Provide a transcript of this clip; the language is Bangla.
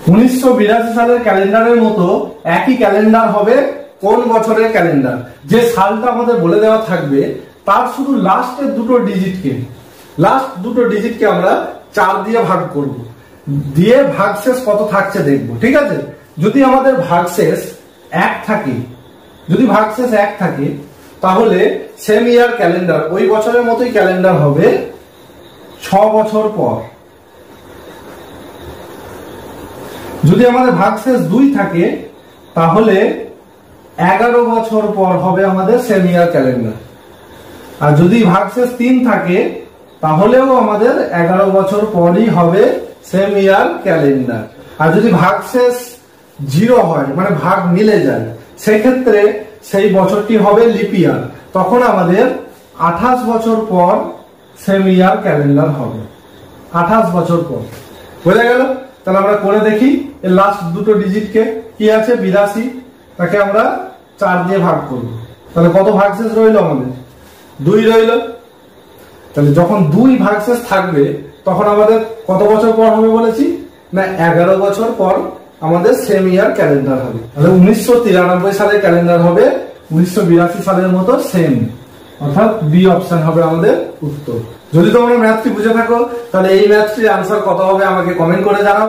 1982 সালের ক্যালেন্ডারের মতো একই ক্যালেন্ডার হবে কোন বছরের ক্যালেন্ডার? যে সালটা আমাদের বলে দেওয়া থাকবে তার শুধু লাস্টের দুটো ডিজিটকে আমরা 4 দিয়ে ভাগ করব, দিয়ে ভাগশেষ কত থাকছে দেখব। ঠিক আছে, যদি আমাদের ভাগশেষ 1 থাকে, তাহলে সেম ইয়ার ক্যালেন্ডার ওই বছরের মতোই ক্যালেন্ডার হবে 6 বছর পর। যদি আমাদের ভাগশেষ 2 থাকে, তাহলে 11 বছর পর হবে আমাদের সেম ইয়ার ক্যালেন্ডার। আর যদি ভাগশেষ 3 থাকে, তাহলেও আমাদের 11 বছর পরই হবে সেম ইয়ার ক্যালেন্ডার। আর যদি ভাগশেষ 0 হয়, মানে ভাগ মিলে যায়, সেক্ষেত্রে সেই বছরটি হবে লিপ ইয়ার। তখন আমাদের 28 বছর পর সেম ইয়ার ক্যালেন্ডার হবে। 28 বছর পর। বোঝা গেল? তাহলে আমরা করে দেখি এর লাস্ট দুটো ডিজিটকে। কি আছে? 82, তাকে আমরা 4 দিয়ে ভাগ করব। তাহলে কত ভাগশেষ রইল আমাদের? 2 রইল। তাহলে যখন 2 ভাগশেষ থাকবে, তখন আমাদের কত বছর পর হবে বলেছি? না, 11 বছর পর আমাদের সেম ইয়ার ক্যালেন্ডার হবে। তাহলে 1993 সালের ক্যালেন্ডার হবে 1982 সালের মতো সেম, অর্থাৎ বি অপশন হবে আমাদের উত্তর। যদি তোমরা ম্যাথটি বুঝে থাকো, তাহলে এই ম্যাথটির আনসার কত হবে আমাকে কমেন্ট করে জানাও।